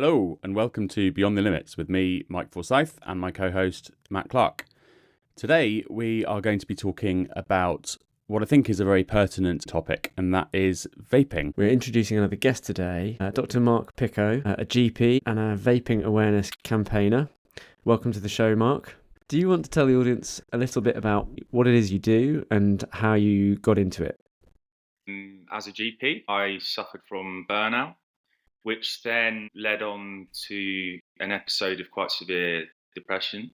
Hello and welcome to Beyond the Limits with me, Mike Forsyth, and my co-host, Matt Clark. Today we are going to be talking about what I think is a very pertinent topic, and that is vaping. We're introducing another guest today, Dr Marc Picot, a GP and a vaping awareness campaigner. Welcome to the show, Marc. Do you want to tell the audience a little bit about what it is you do and how you got into it? As a GP, I suffered from burnout, which then led on to an episode of quite severe depression.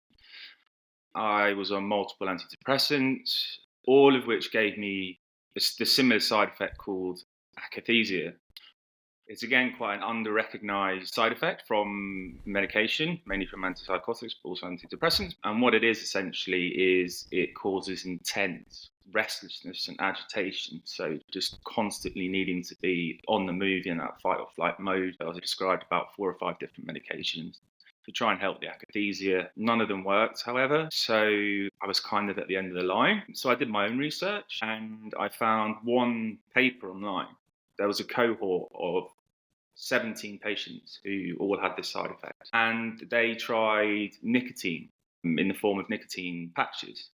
I was on multiple antidepressants, all of which gave me the similar side effect called akathisia. It's again quite an under-recognised side effect from medication, mainly from antipsychotics, but also antidepressants. And what it is essentially is it causes intense restlessness and agitation. So just constantly needing to be on the move in that fight or flight mode. I was prescribed about 4 or 5 different medications to try and help the akathisia. None of them worked, however, so I was kind of at the end of the line. So I did my own research and I found one paper online. There was a cohort of 17 patients who all had this side effect, and they tried nicotine in the form of nicotine patches,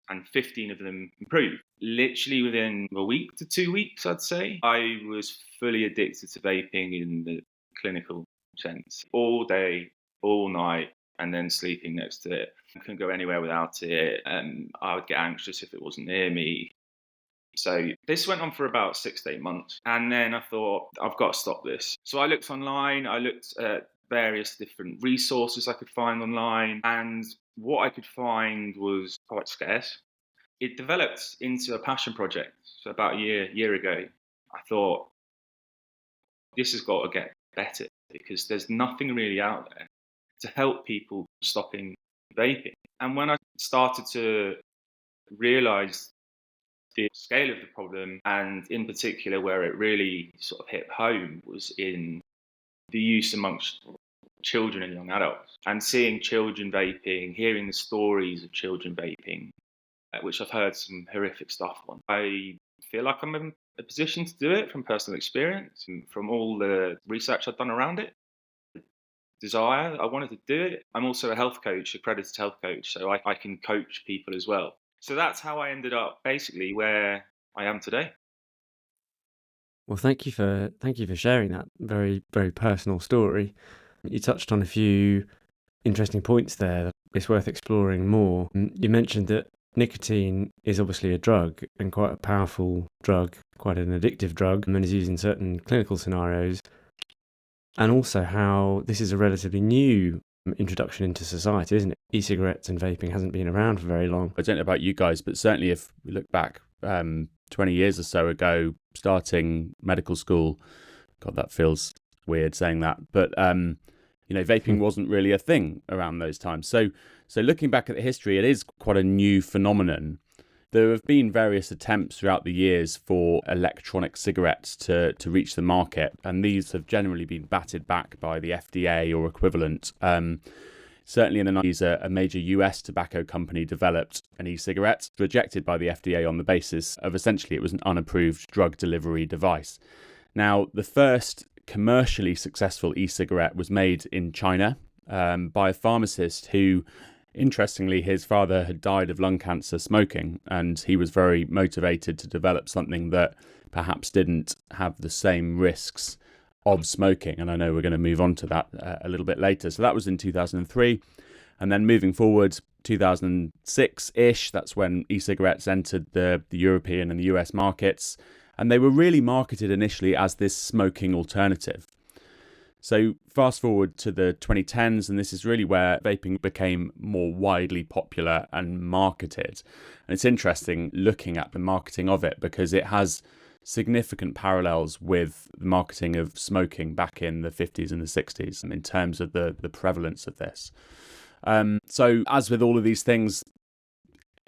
and 15 of them improved. Literally within a week to 2 weeks, I'd say, I was fully addicted to vaping in the clinical sense. All day, all night, and then sleeping next to it. I couldn't go anywhere without it, and I would get anxious if it wasn't near me. So this went on for about 6 to 8 months. And then I thought, I've got to stop this. So I looked online, I looked at various different resources I could find online. And what I could find was quite scarce. It developed into a passion project. So about a year ago, I thought, this has got to get better because there's nothing really out there to help people stopping vaping. And when I started to realise the scale of the problem, and in particular where it really sort of hit home, was in the use amongst children and young adults, and seeing children vaping, hearing the stories of children vaping, which I've heard some horrific stuff on. I feel like I'm in a position to do it from personal experience and from all the research I've done around it. Desire, I wanted to do it. I'm also a health coach, accredited health coach, so I can coach people as well. So that's how I ended up basically where I am today. Well, thank you for sharing that very, very personal story. You touched on a few interesting points there. It's worth exploring more. You mentioned that nicotine is obviously a drug, and quite a powerful drug, quite an addictive drug, and is used in certain clinical scenarios. And also how this is a relatively new introduction into society, isn't it? E-cigarettes and vaping hasn't been around for very long. I don't know about you guys, but certainly if we look back 20 years or so ago, starting medical school, God, that feels weird saying that, but vaping wasn't really a thing around those times. So looking back at the history, it is quite a new phenomenon. There have been various attempts throughout the years for electronic cigarettes to reach the market, and these have generally been batted back by the FDA or equivalent. Certainly in the 90s, a major US tobacco company developed an e-cigarette, rejected by the FDA on the basis of essentially it was an unapproved drug delivery device. Now, the first commercially successful e-cigarette was made in China by a pharmacist who, interestingly, his father had died of lung cancer smoking, and he was very motivated to develop something that perhaps didn't have the same risks of smoking. And I know we're going to move on to that a little bit later. So that was in 2003. And then moving forward, 2006-ish, that's when e-cigarettes entered the European and the US markets. And they were really marketed initially as this smoking alternative. So fast forward to the 2010s, and this is really where vaping became more widely popular and marketed. And it's interesting looking at the marketing of it because it has significant parallels with the marketing of smoking back in the 50s and the 60s in terms of the prevalence of this. So as with all of these things,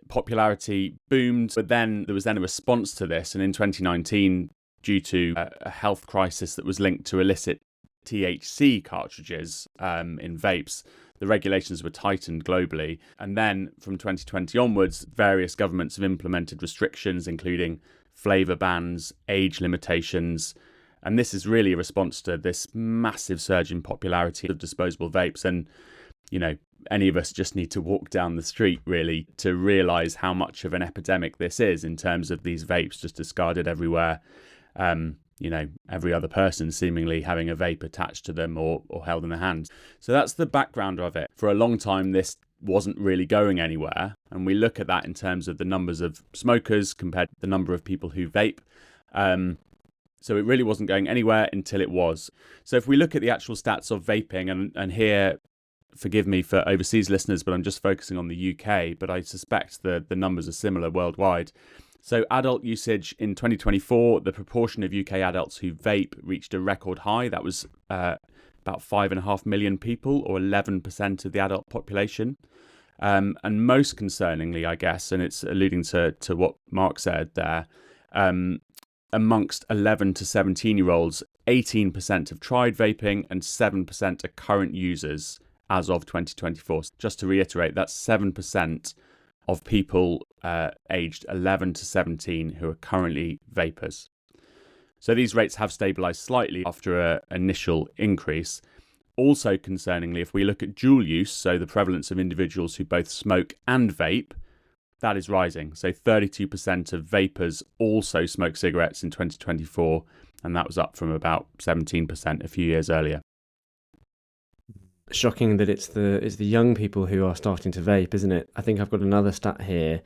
popularity boomed, but then there was a response to this. And in 2019, due to a health crisis that was linked to illicit THC cartridges in vapes, the regulations were tightened globally. And then from 2020 onwards, various governments have implemented restrictions, including flavour bans, age limitations, And this is really a response to this massive surge in popularity of disposable vapes. And, you know, any of us just need to walk down the street really to realise how much of an epidemic this is in terms of these vapes just discarded everywhere. You know, every other person seemingly having a vape attached to them or held in their hands. So that's the background of it. For a long time, this wasn't really going anywhere. And we look at that in terms of the numbers of smokers compared to the number of people who vape. So it really wasn't going anywhere until it was. So if we look at the actual stats of vaping, and here, forgive me for overseas listeners, but I'm just focusing on the UK, but I suspect the numbers are similar worldwide. So adult usage in 2024, the proportion of UK adults who vape reached a record high. That was about 5.5 million people, or 11% of the adult population. And most concerningly, I guess, and it's alluding to what Mark said there, amongst 11 to 17-year-olds, 18% have tried vaping and 7% are current users as of 2024. Just to reiterate, that's 7% of people aged 11 to 17 who are currently vapers. So these rates have stabilised slightly after an initial increase. Also concerningly, if we look at dual use, so the prevalence of individuals who both smoke and vape, that is rising. So 32% of vapers also smoke cigarettes in 2024, and that was up from about 17% a few years earlier. Shocking that it's the young people who are starting to vape, isn't it? I think I've got another stat here,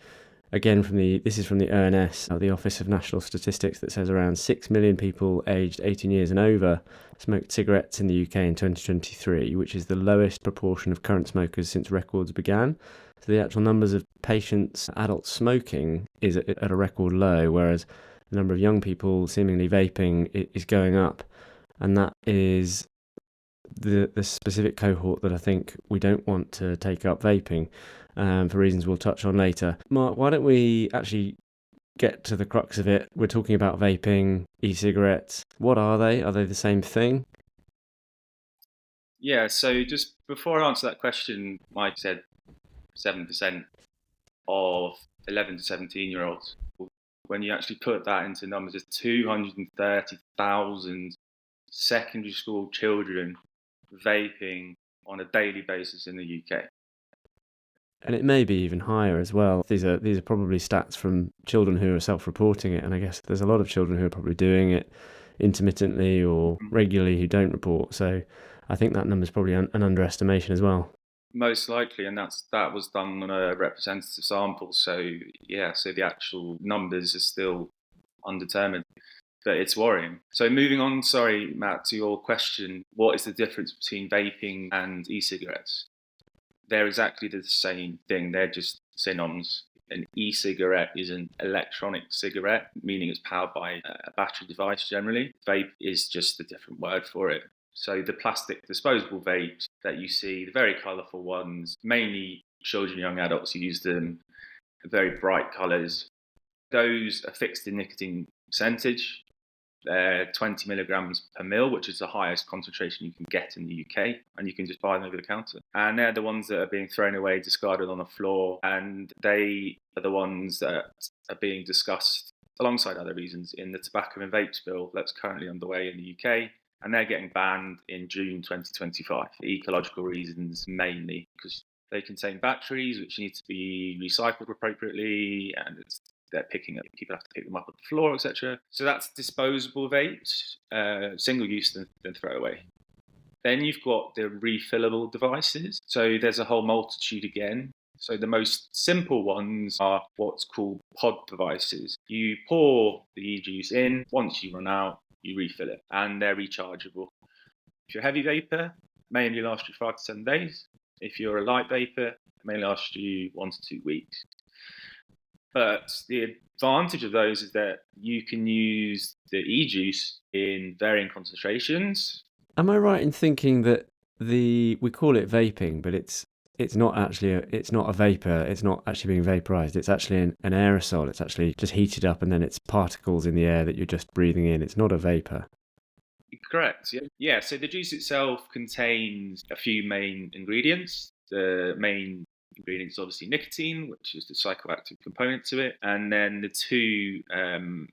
again this is from the ONS, the Office of National Statistics, that says around 6 million people aged 18 years and over smoked cigarettes in the UK in 2023, which is the lowest proportion of current smokers since records began. So the actual numbers of patients, adults smoking, is at a record low, whereas the number of young people seemingly vaping is going up, and that is the specific cohort that I think we don't want to take up vaping, for reasons we'll touch on later. Mark, why don't we actually get to the crux of it? We're talking about vaping, e-cigarettes. What are they? Are they the same thing? Yeah, so just before I answer that question, Mike said 7% of 11 to 17-year-olds. When you actually put that into numbers, there's 230,000 secondary school children vaping on a daily basis in the UK. And it may be even higher as well. These are probably stats from children who are self-reporting it, and I guess there's a lot of children who are probably doing it intermittently or regularly who don't report. So I think that number is probably an underestimation as well. Most likely, and that was done on a representative sample. So yeah, so the actual numbers are still undetermined. But it's worrying. So moving on, sorry, Matt, to your question, what is the difference between vaping and e-cigarettes? They're exactly the same thing. They're just synonyms. An e-cigarette is an electronic cigarette, meaning it's powered by a battery device generally. Vape is just a different word for it. So the plastic disposable vapes that you see, the very colourful ones, mainly children, young adults who use them, very bright colours. Those are fixed in nicotine percentage. They're 20 milligrams per mil, which is the highest concentration you can get in the UK, and you can just buy them over the counter. And they're the ones that are being thrown away, discarded on the floor, and they are the ones that are being discussed alongside other reasons in the tobacco and vapes bill that's currently underway in the UK, and they're getting banned in June 2025 for ecological reasons mainly, because they contain batteries which need to be recycled appropriately, and they're picking up, people have to pick them up on the floor, etc. So that's disposable vapes, single use then throw away. Then you've got the refillable devices. So there's a whole multitude again. So the most simple ones are what's called pod devices. You pour the e-juice in, once you run out, you refill it, and they're rechargeable. If you're a heavy vapor, it may only last you 5 to 7 days. If you're a light vapor, it may last you 1 to 2 weeks. But the advantage of those is that you can use the e-juice in varying concentrations. Am I right in thinking that we call it vaping, but it's not actually it's not a vapor. It's not actually being vaporized. It's actually an aerosol. It's actually just heated up, and then it's particles in the air that you're just breathing in. It's not a vapor. Correct. Yeah. So the juice itself contains a few main ingredients. The main ingredient is obviously nicotine, which is the psychoactive component to it, and then the two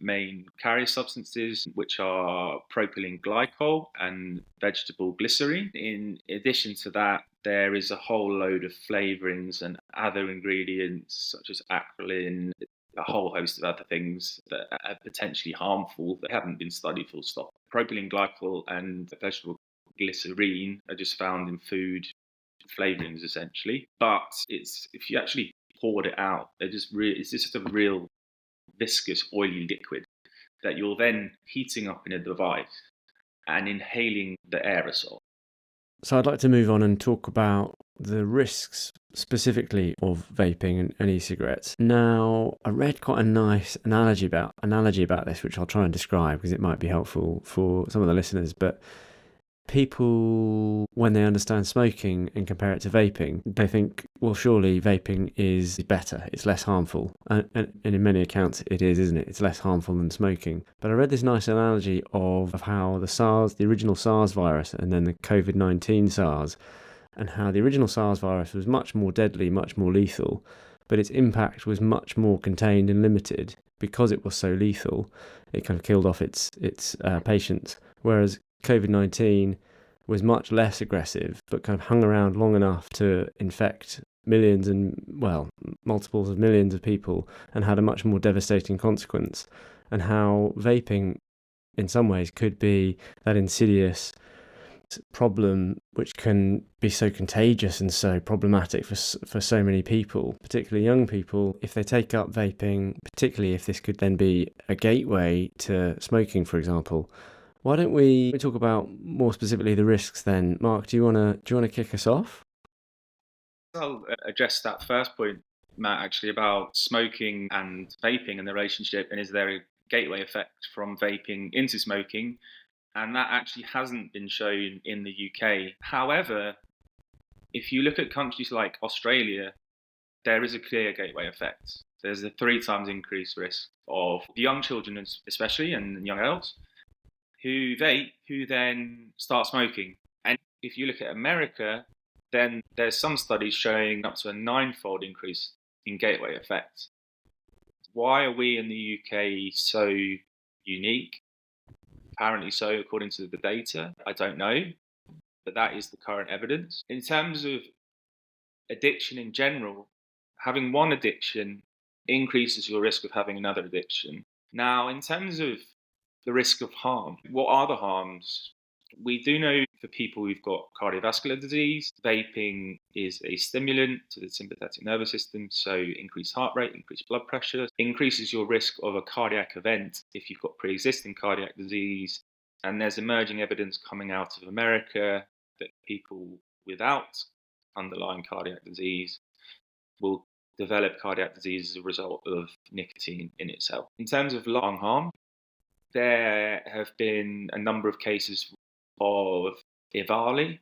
main carrier substances, which are propylene glycol and vegetable glycerine. In addition to that, there is a whole load of flavorings and other ingredients such as acrolein, a whole host of other things that are potentially harmful that haven't been studied full stop. Propylene glycol and vegetable glycerine are just found in food flavorings essentially, but if you actually poured it out, it's just a real viscous oily liquid that you're then heating up in a device and inhaling the aerosol. So I'd like to move on and talk about the risks specifically of vaping and e-cigarettes. Now, I read quite a nice analogy about this, which I'll try and describe because it might be helpful for some of the listeners. But people, when they understand smoking and compare it to vaping, they think, well, surely vaping is better, it's less harmful. And in many accounts it is, isn't it? It's less harmful than smoking. But I read this nice analogy of how the original SARS virus and then the COVID-19 SARS, and how the original SARS virus was much more deadly, much more lethal, but its impact was much more contained and limited because it was so lethal. It kind of killed off its patients, whereas COVID-19 was much less aggressive, but kind of hung around long enough to infect millions and, well, multiples of millions of people and had a much more devastating consequence. And how vaping, in some ways, could be that insidious problem which can be so contagious and so problematic for so many people, particularly young people, if they take up vaping, particularly if this could then be a gateway to smoking, for example. Why don't we talk about more specifically the risks then? Mark, do you want to kick us off? I'll address that first point, Matt, actually, about smoking and vaping and the relationship, and is there a gateway effect from vaping into smoking? And that actually hasn't been shown in the UK. However, if you look at countries like Australia, there is a clear gateway effect. There's a 3 times increased risk of young children, especially, and young adults, who vape, who then start smoking. And if you look at America, then there's some studies showing up to a 9-fold increase in gateway effect. Why are we in the UK so unique? Apparently so, according to the data. I don't know, but that is the current evidence. In terms of addiction in general, having one addiction increases your risk of having another addiction. Now, in terms of the risk of harm, what are the harms? We do know for people who've got cardiovascular disease, vaping is a stimulant to the sympathetic nervous system, so increased heart rate, increased blood pressure, increases your risk of a cardiac event if you've got pre-existing cardiac disease. And there's emerging evidence coming out of America that people without underlying cardiac disease will develop cardiac disease as a result of nicotine in itself. In terms of lung harm, there have been a number of cases of EVALI,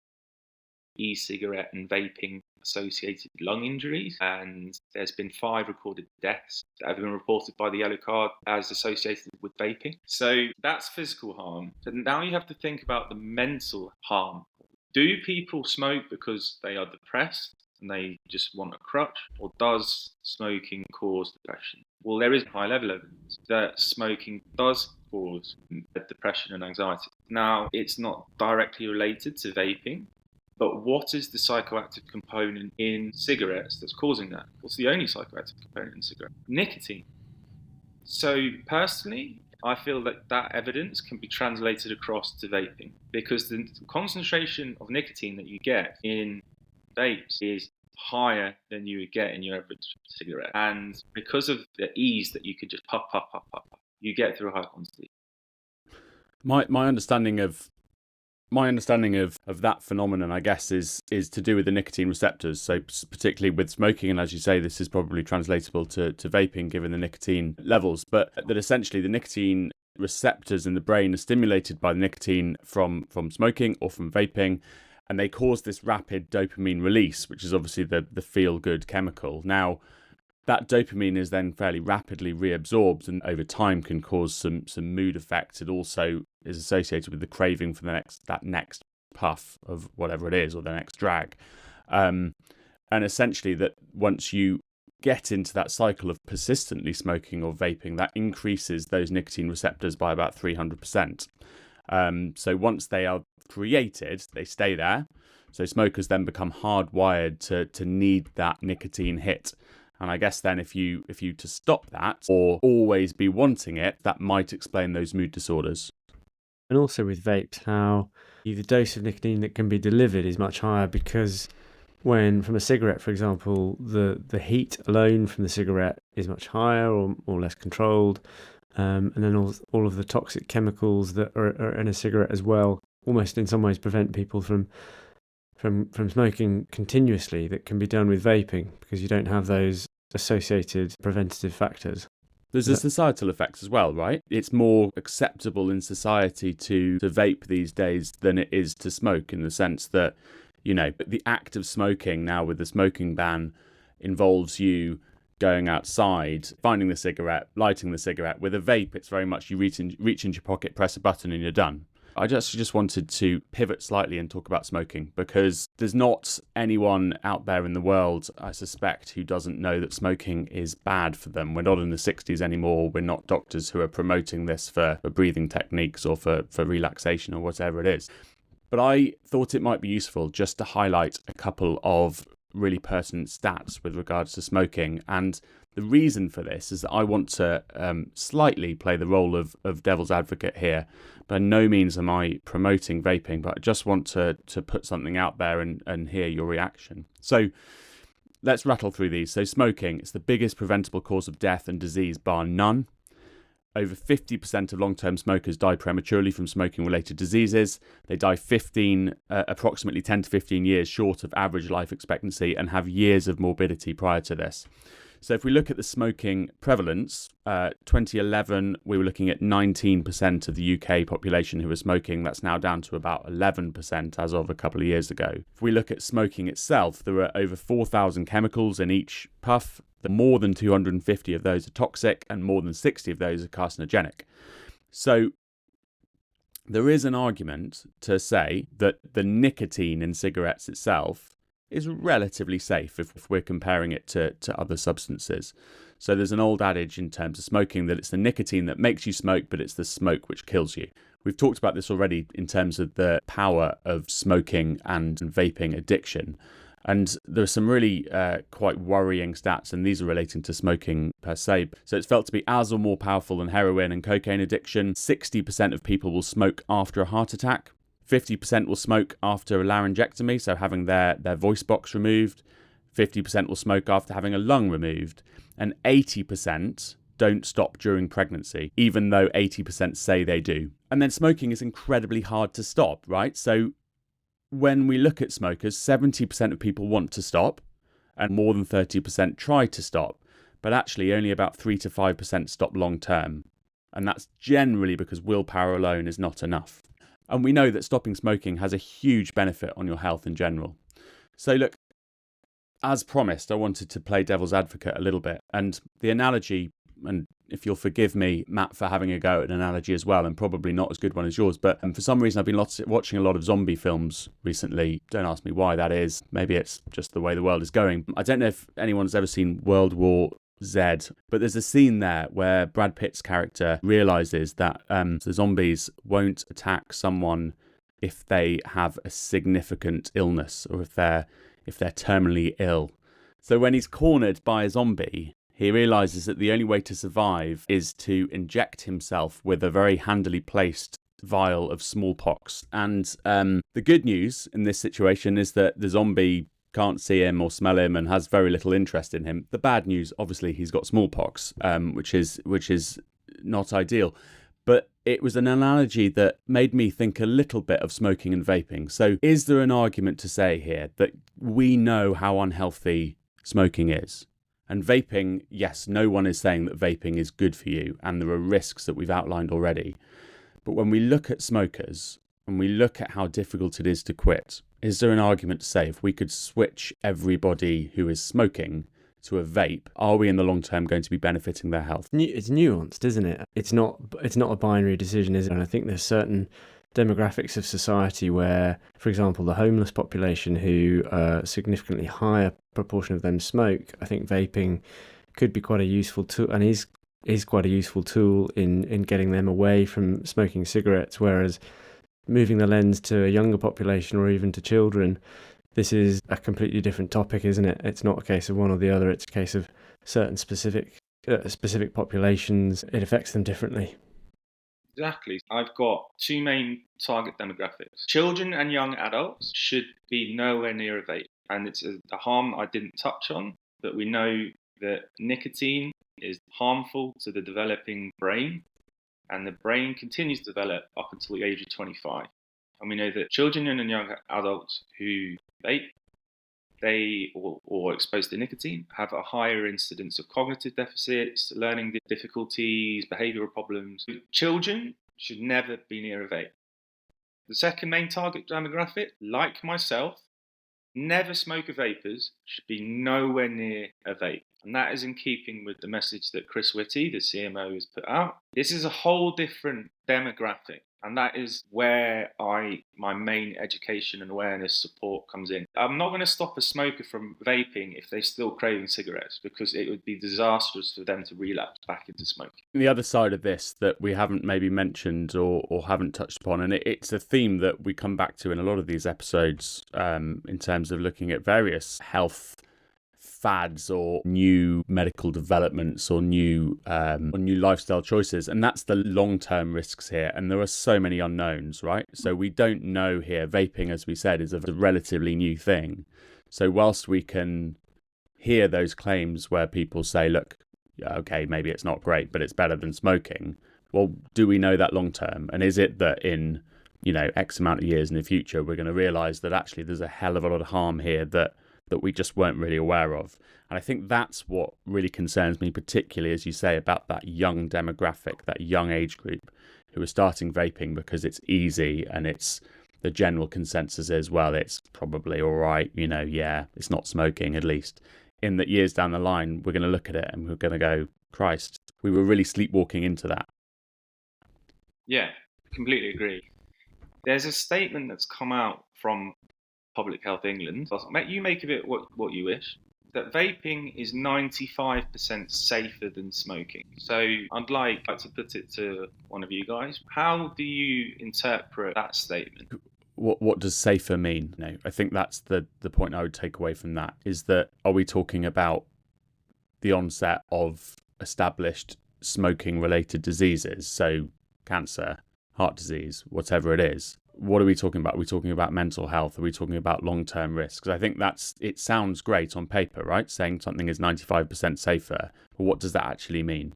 e-cigarette and vaping associated lung injuries, and there's been 5 recorded deaths that have been reported by the yellow card as associated with vaping. So that's physical harm. So now you have to think about the mental harm. Do people smoke because they are depressed and they just want a crutch, or does smoking cause depression? Well, there is high level evidence that smoking does cause depression and anxiety. Now, it's not directly related to vaping, but what is the psychoactive component in cigarettes that's causing that? What's the only psychoactive component in cigarettes? Nicotine. So personally, I feel that evidence can be translated across to vaping, because the concentration of nicotine that you get in vapes is higher than you would get in your average cigarette. And because of the ease that you could just puff, you get through a high quantity. My understanding of that phenomenon, I guess, is to do with the nicotine receptors. So particularly with smoking, and as you say, this is probably translatable to vaping given the nicotine levels, but that essentially the nicotine receptors in the brain are stimulated by the nicotine from smoking or from vaping, and they cause this rapid dopamine release, which is obviously the feel-good chemical. Now, that dopamine is then fairly rapidly reabsorbed and over time can cause some mood effects. It also is associated with the craving for that next puff of whatever it is, or the next drag. And And essentially that once you get into that cycle of persistently smoking or vaping, that increases those nicotine receptors by about 300%. So once they are created, they stay there. So smokers then become hardwired to need that nicotine hit. And I guess then if you to stop that or always be wanting it, that might explain those mood disorders. And also with vapes, how the dose of nicotine that can be delivered is much higher, because when from a cigarette, for example, the heat alone from the cigarette is much higher or less controlled. And then all of the toxic chemicals that are in a cigarette as well, almost in some ways prevent people from smoking continuously, that can be done with vaping, because you don't have those associated preventative factors. There's a societal effects as well, right? It's more acceptable in society to vape these days than it is to smoke, in the sense that, you know, the act of smoking now with the smoking ban involves you going outside, finding the cigarette, lighting the cigarette. With a vape, it's very much you reach into your pocket, press a button and you're done. I just wanted to pivot slightly and talk about smoking, because there's not anyone out there in the world, I suspect, who doesn't know that smoking is bad for them. We're not in the 60s anymore. We're not doctors who are promoting this for breathing techniques or for relaxation or whatever it is. But I thought it might be useful just to highlight a couple of really pertinent stats with regards to smoking. And the reason for this is that I want to slightly play the role of devil's advocate here. By no means am I promoting vaping, but I just want to put something out there and hear your reaction. So let's rattle through these. So smoking, it's the biggest preventable cause of death and disease bar none. Over 50% of long-term smokers die prematurely from smoking-related diseases. They die approximately 10 to 15 years short of average life expectancy, and have years of morbidity prior to this. So if we look at the smoking prevalence, 2011, we were looking at 19% of the UK population who were smoking. That's now down to about 11% as of a couple of years ago. If we look at smoking itself, there are over 4,000 chemicals in each puff. More than 250 of those are toxic, and more than 60 of those are carcinogenic. So there is an argument to say that the nicotine in cigarettes itself is relatively safe if we're comparing it to other substances. So there's an old adage in terms of smoking that it's the nicotine that makes you smoke, but it's the smoke which kills you. We've talked about this already in terms of the power of smoking and vaping addiction. And there are some really quite worrying stats, and these are relating to smoking per se. So it's felt to be as or more powerful than heroin and cocaine addiction. 60% of people will smoke after a heart attack. 50% will smoke after a laryngectomy, so having their voice box removed. 50% will smoke after having a lung removed. And 80% don't stop during pregnancy, even though 80% say they do. And then smoking is incredibly hard to stop, right? So when we look at smokers, 70% of people want to stop, and more than 30% try to stop. But actually only about 3 to 5% stop long term. And that's generally because willpower alone is not enough. And we know that stopping smoking has a huge benefit on your health in general. So look, as promised, I wanted to play devil's advocate a little bit. And the analogy, and if you'll forgive me, Matt, for having a go at an analogy as well, and probably not as good one as yours, but for some reason I've been watching a lot of zombie films recently. Don't ask me why that is. Maybe it's just the way the world is going. I don't know if anyone's ever seen World War Z, but there's a scene there where Brad Pitt's character realizes that the zombies won't attack someone if they have a significant illness, or if they're terminally ill. So when he's cornered by a zombie, he realizes that the only way to survive is to inject himself with a very handily placed vial of smallpox. And the good news in this situation is that the zombie can't see him or smell him and has very little interest in him. The bad news, obviously, he's got smallpox, which is not ideal. But it was an analogy that made me think a little bit of smoking and vaping. So is there an argument to say here that we know how unhealthy smoking is? And vaping, yes, no one is saying that vaping is good for you, and there are risks that we've outlined already. But when we look at smokers and we look at how difficult it is to quit, is there an argument to say if we could switch everybody who is smoking to a vape, are we in the long term going to be benefiting their health? It's nuanced, isn't it? It's not a binary decision, is it? And I think there's certain demographics of society where, for example, the homeless population, who a significantly higher proportion of them smoke, I think vaping could be quite a useful tool, and is quite a useful tool in getting them away from smoking cigarettes, whereas moving the lens to a younger population or even to children, this is a completely different topic, isn't it? It's not a case of one or the other, it's a case of certain specific populations, it affects them differently. Exactly. I've got two main target demographics. Children and young adults should be nowhere near a vape. And it's a harm I didn't touch on, but we know that nicotine is harmful to the developing brain, and the brain continues to develop up until the age of 25. And we know that children and young adults who vape, or exposed to nicotine, have a higher incidence of cognitive deficits, learning difficulties, behavioural problems. Children should never be near a vape. The second main target demographic, like myself, never smoker vapors, should be nowhere near a vape. And that is in keeping with the message that Chris Whitty, the CMO, has put out. This is a whole different demographic. And that is where my main education and awareness support comes in. I'm not going to stop a smoker from vaping if they're still craving cigarettes, because it would be disastrous for them to relapse back into smoking. The other side of this that we haven't maybe mentioned or haven't touched upon, and it's a theme that we come back to in a lot of these episodes, in terms of looking at various health fads or new medical developments or new lifestyle choices, and that's the long-term risks here. And there are so many unknowns, right? So we don't know here. Vaping, as we said, is a relatively new thing. So whilst we can hear those claims where people say, look, okay, maybe it's not great, but it's better than smoking. Well, do we know that long term? And is it that in, X amount of years in the future, we're going to realize that actually there's a hell of a lot of harm here that we just weren't really aware of? And I think that's what really concerns me, particularly, as you say, about that young demographic, that young age group who are starting vaping because it's easy, and it's the general consensus is, well, it's probably all right, it's not smoking, at least. In that years down the line, we're going to look at it and we're going to go, Christ, we were really sleepwalking into that. Yeah, completely agree. There's a statement that's come out from Public Health England. You make of it what you wish. That vaping is 95% safer than smoking. So I'd like to put it to one of you guys. How do you interpret that statement? What does safer mean? No, I think that's the point I would take away from that, is that, are we talking about the onset of established smoking related diseases? So cancer, heart disease, whatever it is. What are we talking about? Are we talking about mental health? Are we talking about long-term risks? I think it sounds great on paper, right? Saying something is 95% safer. But what does that actually mean?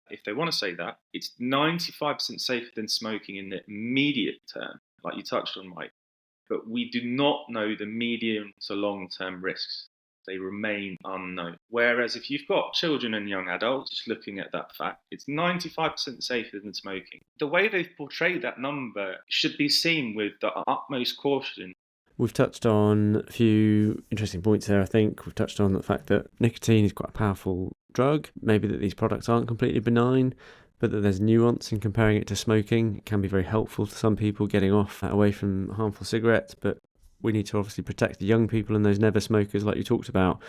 If they want to say that, it's 95% safer than smoking in the immediate term, like you touched on, Mike. But we do not know the medium to long-term risks. They remain unknown. Whereas if you've got children and young adults, just looking at that fact, it's 95% safer than smoking. The way they've portrayed that number should be seen with the utmost caution. We've touched on a few interesting points there, I think. We've touched on the fact that nicotine is quite a powerful drug, maybe that these products aren't completely benign, but that there's nuance in comparing it to smoking. It can be very helpful to some people getting off away from harmful cigarettes, but we need to obviously protect the young people and those never smokers like you talked about.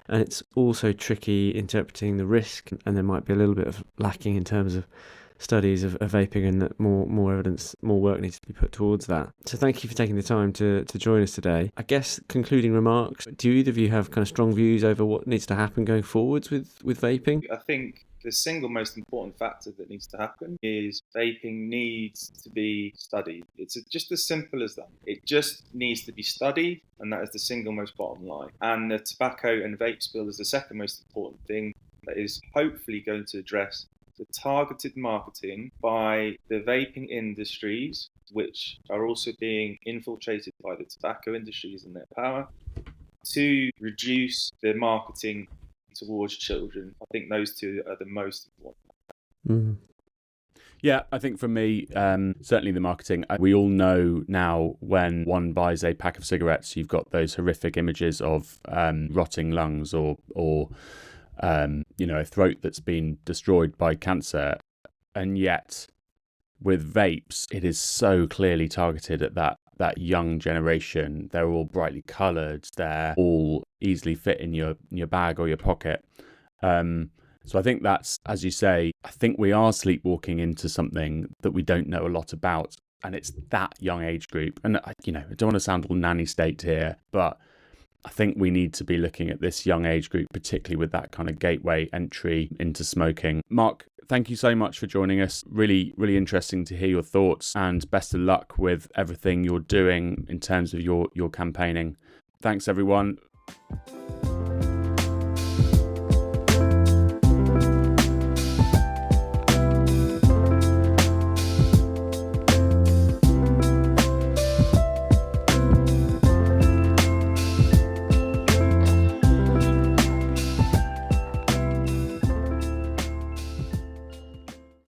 And it's also tricky interpreting the risk, and there might be a little bit of lacking in terms of studies of vaping, and that more evidence, more work needs to be put towards that. So thank you for taking the time to join us today. I guess concluding remarks, do either of you have kind of strong views over what needs to happen going forwards with vaping? I think the single most important factor that needs to happen is vaping needs to be studied. It's just as simple as that. It just needs to be studied, and that is the single most bottom line. And the tobacco and vape bill is the second most important thing that is hopefully going to address the targeted marketing by the vaping industries, which are also being infiltrated by the tobacco industries and their power, to reduce the marketing towards children. I think those two are the most important. Mm. Yeah, I think for me, certainly the marketing. We all know now when one buys a pack of cigarettes, you've got those horrific images of rotting lungs or a throat that's been destroyed by cancer. And yet with vapes, it is so clearly targeted at that young generation. They're all brightly coloured. They're all easily fit in your bag or your pocket. So I think that's, as you say, I think we are sleepwalking into something that we don't know a lot about, and it's that young age group. And I don't want to sound all nanny state here, but I think we need to be looking at this young age group, particularly with that kind of gateway entry into smoking. Marc, thank you so much for joining us. Really, really interesting to hear your thoughts, and best of luck with everything you're doing in terms of your campaigning. Thanks, everyone.